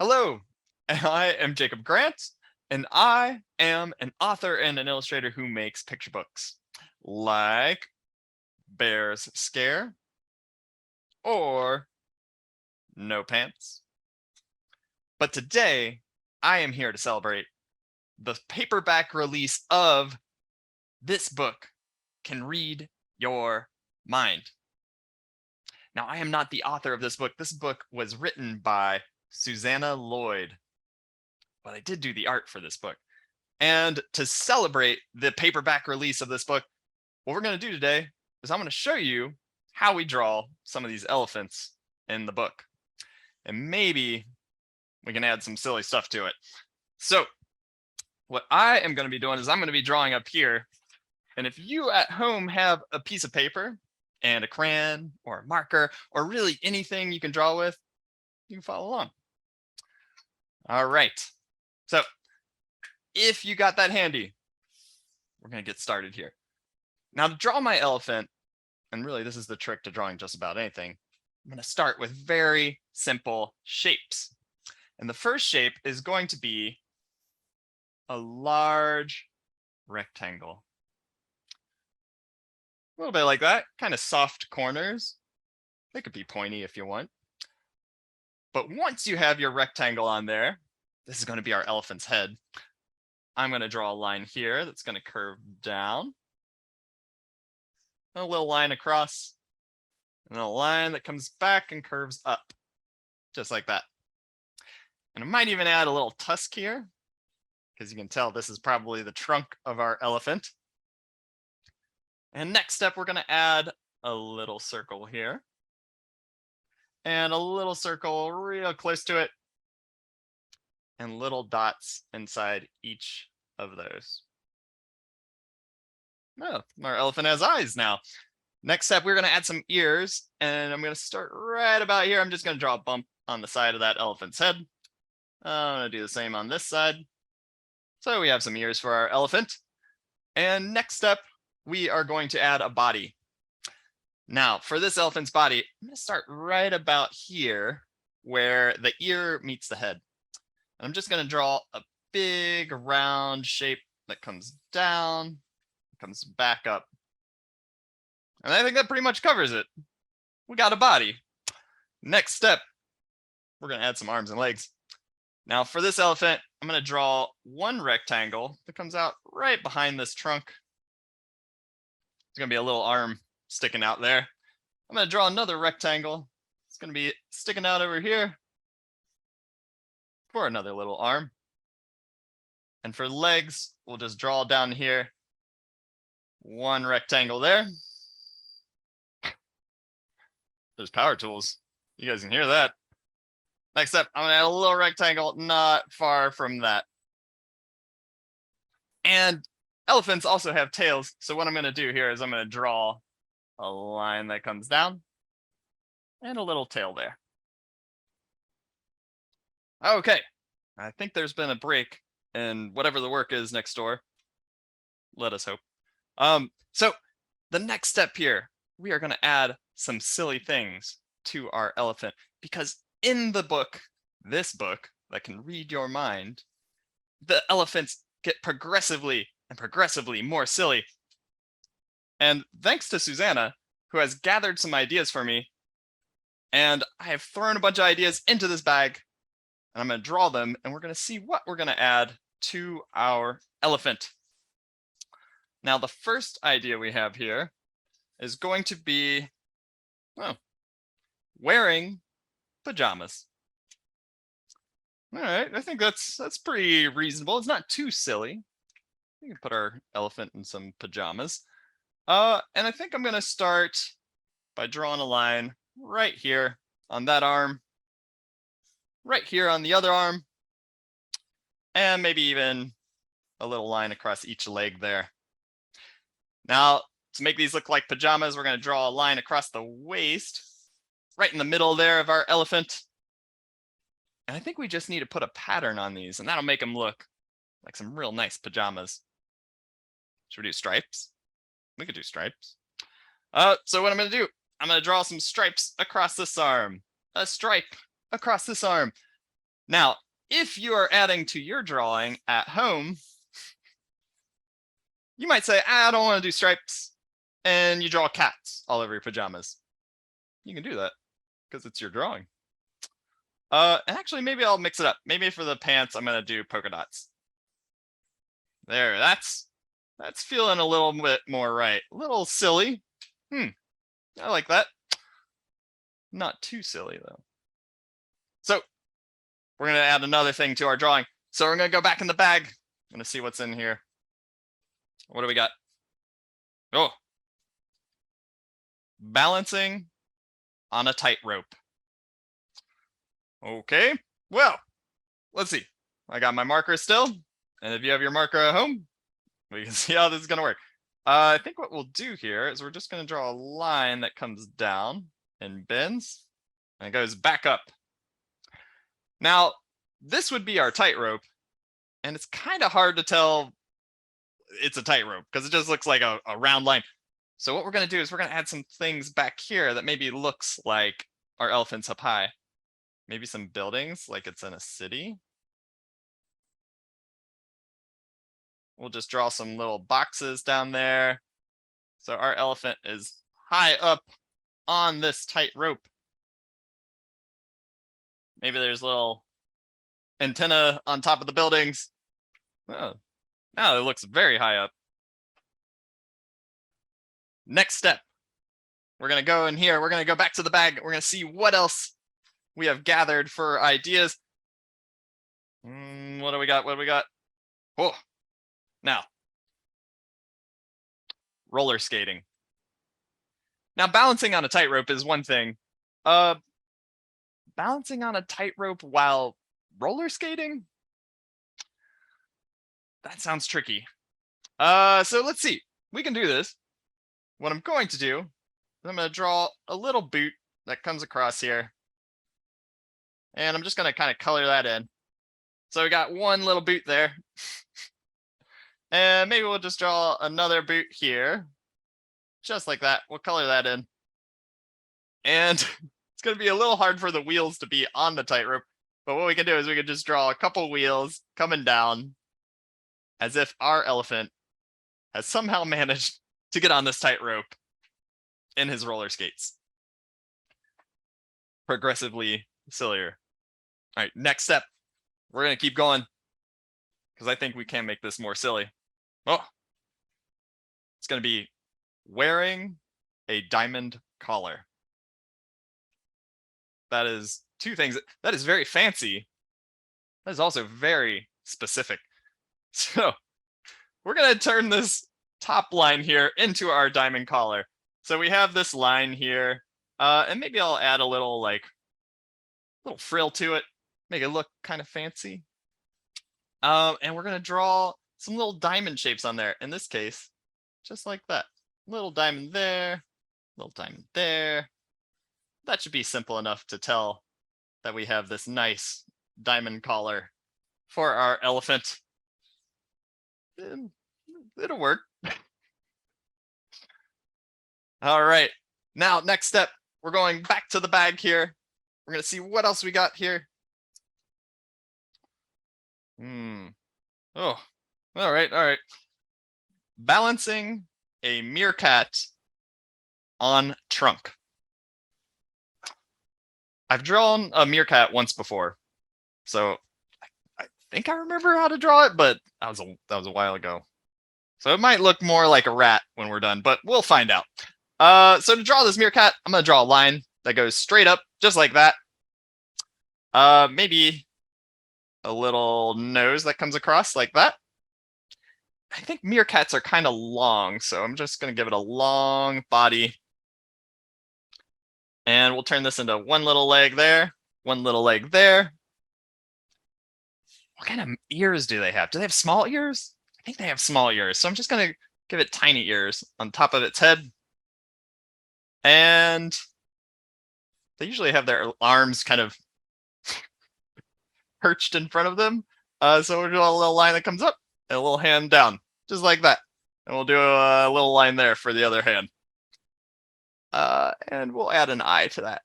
Hello, I am Jacob Grant, and I am an author and an illustrator who makes picture books like Bears Scare or No Pants. But today, I am here to celebrate the paperback release of This Book Can Read Your Mind. Now, I am not the author of this book. This book was written by Susanna Lloyd, but I did do the art for this book. And to celebrate the paperback release of this book, what we're going to do today is I'm going to show you how we draw some of these elephants in the book. And maybe we can add some silly stuff to it. So what I am going to be doing is I'm going to be drawing up here. And if you at home have a piece of paper and a crayon or a marker or really anything you can draw with, you can follow along. All right. So if you got that handy, we're going to get started here. Now to draw my elephant, and really this is the trick to drawing just about anything, I'm going to start with very simple shapes. And the first shape is going to be a large rectangle. A little bit like that, kind of soft corners. They could be pointy if you want. But once you have your rectangle on there, this is going to be our elephant's head. I'm going to draw a line here that's going to curve down. A little line across, and a line that comes back and curves up, just like that. And I might even add a little tusk here, because you can tell this is probably the trunk of our elephant. And next step, we're going to add a little circle here, and a little circle real close to it, and little dots inside each of those. Oh, our elephant has eyes now. Next step, we're going to add some ears, and I'm going to start right about here. I'm just going to draw a bump on the side of that elephant's head. I'm going to do the same on this side. So we have some ears for our elephant. And next step, we are going to add a body. Now, for this elephant's body, I'm going to start right about here where the ear meets the head. And I'm just going to draw a big round shape that comes down, comes back up. And I think that pretty much covers it. We got a body. Next step, we're going to add some arms and legs. Now for this elephant, I'm going to draw one rectangle that comes out right behind this trunk. There's going to be a little arm sticking out there. I'm going to draw another rectangle. It's going to be sticking out over here for another little arm. And for legs, we'll just draw down here one rectangle there. There's power tools. You guys can hear that. Next up, I'm going to add a little rectangle not far from that. And elephants also have tails. So what I'm going to do here is I'm going to draw a line that comes down and a little tail there. Okay. I think there's been a break in whatever the work is next door. Let us hope. So the next step here, we are going to add some silly things to our elephant, because in the book, this book that can read your mind, the elephants get progressively more silly. And thanks to Susanna, who has gathered some ideas for me, and I have thrown a bunch of ideas into this bag, and I'm going to draw them, and we're going to see what we're going to add to our elephant. Now, the first idea we have here is going to be, well, wearing pajamas. All right, I think that's pretty reasonable. It's not too silly. We can put our elephant in some pajamas. And I think I'm going to start by drawing a line right here on that arm, right here on the other arm, and maybe even a little line across each leg there. Now, to make these look like pajamas, we're going to draw a line across the waist, right in the middle there of our elephant. And I think we just need to put a pattern on these, and that'll make them look like some real nice pajamas. Should we do stripes? We could do stripes. So what I'm going to do, I'm going to draw some stripes across this arm, a stripe across this arm, Now, if you are adding to your drawing at home, you might say, I don't want to do stripes, and you draw cats all over your pajamas. You can do that because it's your drawing. And actually, maybe I'll mix it up. Maybe for the pants, I'm gonna do polka dots. There, that's feeling a little bit more right. A little silly. I like that. Not too silly though. So we're gonna add another thing to our drawing. So we're gonna go back in the bag. I'm gonna see what's in here. What do we got? Oh, balancing on a tightrope. Okay, well, let's see. I got my marker still, and if you have your marker at home, we can see how this is gonna work. I think what we'll do here is we're just gonna draw a line that comes down and bends, and it goes back up. Now, this would be our tightrope, and it's kind of hard to tell it's a tightrope because it just looks like a round line. So what we're gonna do is we're gonna add some things back here that maybe looks like our elephant's up high. Maybe some buildings, like it's in a city. We'll just draw some little boxes down there. So our elephant is high up on this tight rope. Maybe there's little antenna on top of the buildings. Oh, now it looks very high up. Next step, we're gonna go in here. We're gonna go back to the bag. We're gonna see what else we have gathered for ideas. What do we got? What do we got? Oh, now roller skating. Now balancing on a tightrope is one thing. Balancing on a tightrope while roller skating? That sounds tricky. So let's see. We can do this. What I'm going to do is I'm going to draw a little boot that comes across here. And I'm just going to kind of color that in. So we got one little boot there. And maybe we'll just draw another boot here. Just like that. We'll color that in. And it's going to be a little hard for the wheels to be on the tightrope. But what we can do is we can just draw a couple wheels coming down as if our elephant has somehow managed to get on this tightrope in his roller skates. Progressively sillier. All right, next step. We're going to keep going because I think we can make this more silly. Oh, it's going to be wearing a diamond collar. That is two things. That is very fancy. That is also very specific. So we're going to turn this top line here into our diamond collar. So we have this line here, and maybe I'll add a little frill to it, make it look kind of fancy. And we're going to draw some little diamond shapes on there. In this case, just like that. Little diamond there, little diamond there. That should be simple enough to tell that we have this nice diamond collar for our elephant. It'll work. All right. Now, next step, we're going back to the bag here. We're going to see what else we got here. Oh, all right. Balancing a meerkat on trunk. I've drawn a meerkat once before, so I think I remember how to draw it, but that was a while ago. So it might look more like a rat when we're done, but we'll find out. So to draw this meerkat, I'm going to draw a line that goes straight up, just like that. Maybe a little nose that comes across like that. I think meerkats are kind of long, so I'm just going to give it a long body. And we'll turn this into one little leg there, one little leg there. What kind of ears do they have? Do they have small ears? I think they have small ears, so I'm just going to give it tiny ears on top of its head. And they usually have their arms kind of perched in front of them. So we'll do a little line that comes up and a little hand down, just like that. And we'll do a little line there for the other hand. And we'll add an eye to that.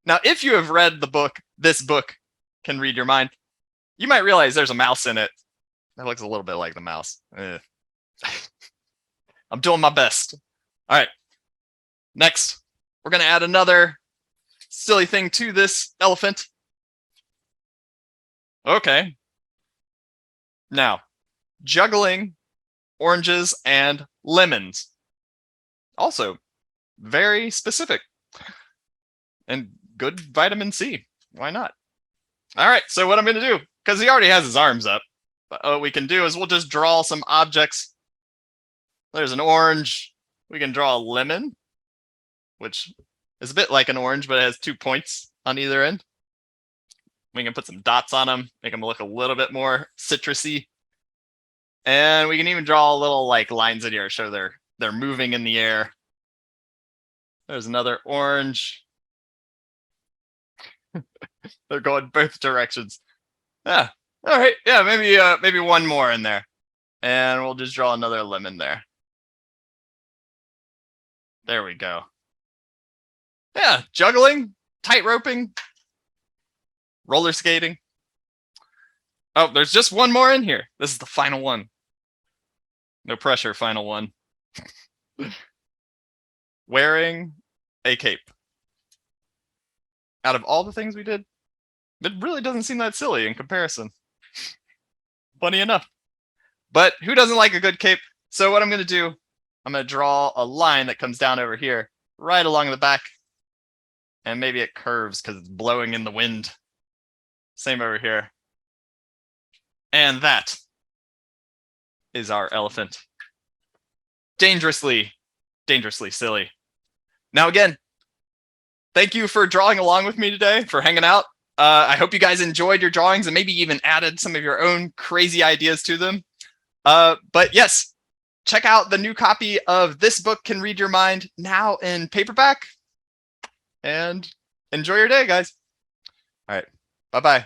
Now, if you have read the book, This Book Can Read Your Mind, you might realize there's a mouse in it. That looks a little bit like the mouse. I'm doing my best. All right. Next, we're going to add another silly thing to this elephant. Okay. Now, juggling oranges and lemons. Also, very specific. And good vitamin C. Why not? All right, so what I'm going to do, because he already has his arms up, what we can do is we'll just draw some objects. There's an orange. We can draw a lemon, which is a bit like an orange, but it has 2 points on either end. We can put some dots on them, make them look a little bit more citrusy. And we can even draw little like lines in here, show they're moving in the air. There's another orange. They're going both directions. Yeah. All right. Yeah, maybe one more in there. And we'll just draw another lemon there. There we go. Yeah, juggling, tight roping, roller skating. Oh, there's just one more in here. This is the final one. No pressure, final one. Wearing a cape. Out of all the things we did, it really doesn't seem that silly in comparison. Funny enough. But who doesn't like a good cape? So what I'm going to do, I'm going to draw a line that comes down over here, right along the back. And maybe it curves because it's blowing in the wind. Same over here. And that is our elephant. Dangerously silly. Now again, thank you for drawing along with me today, for hanging out. I hope you guys enjoyed your drawings and maybe even added some of your own crazy ideas to them. But yes, check out the new copy of This Book Can Read Your Mind now in paperback. And enjoy your day, guys. All right. Bye-bye.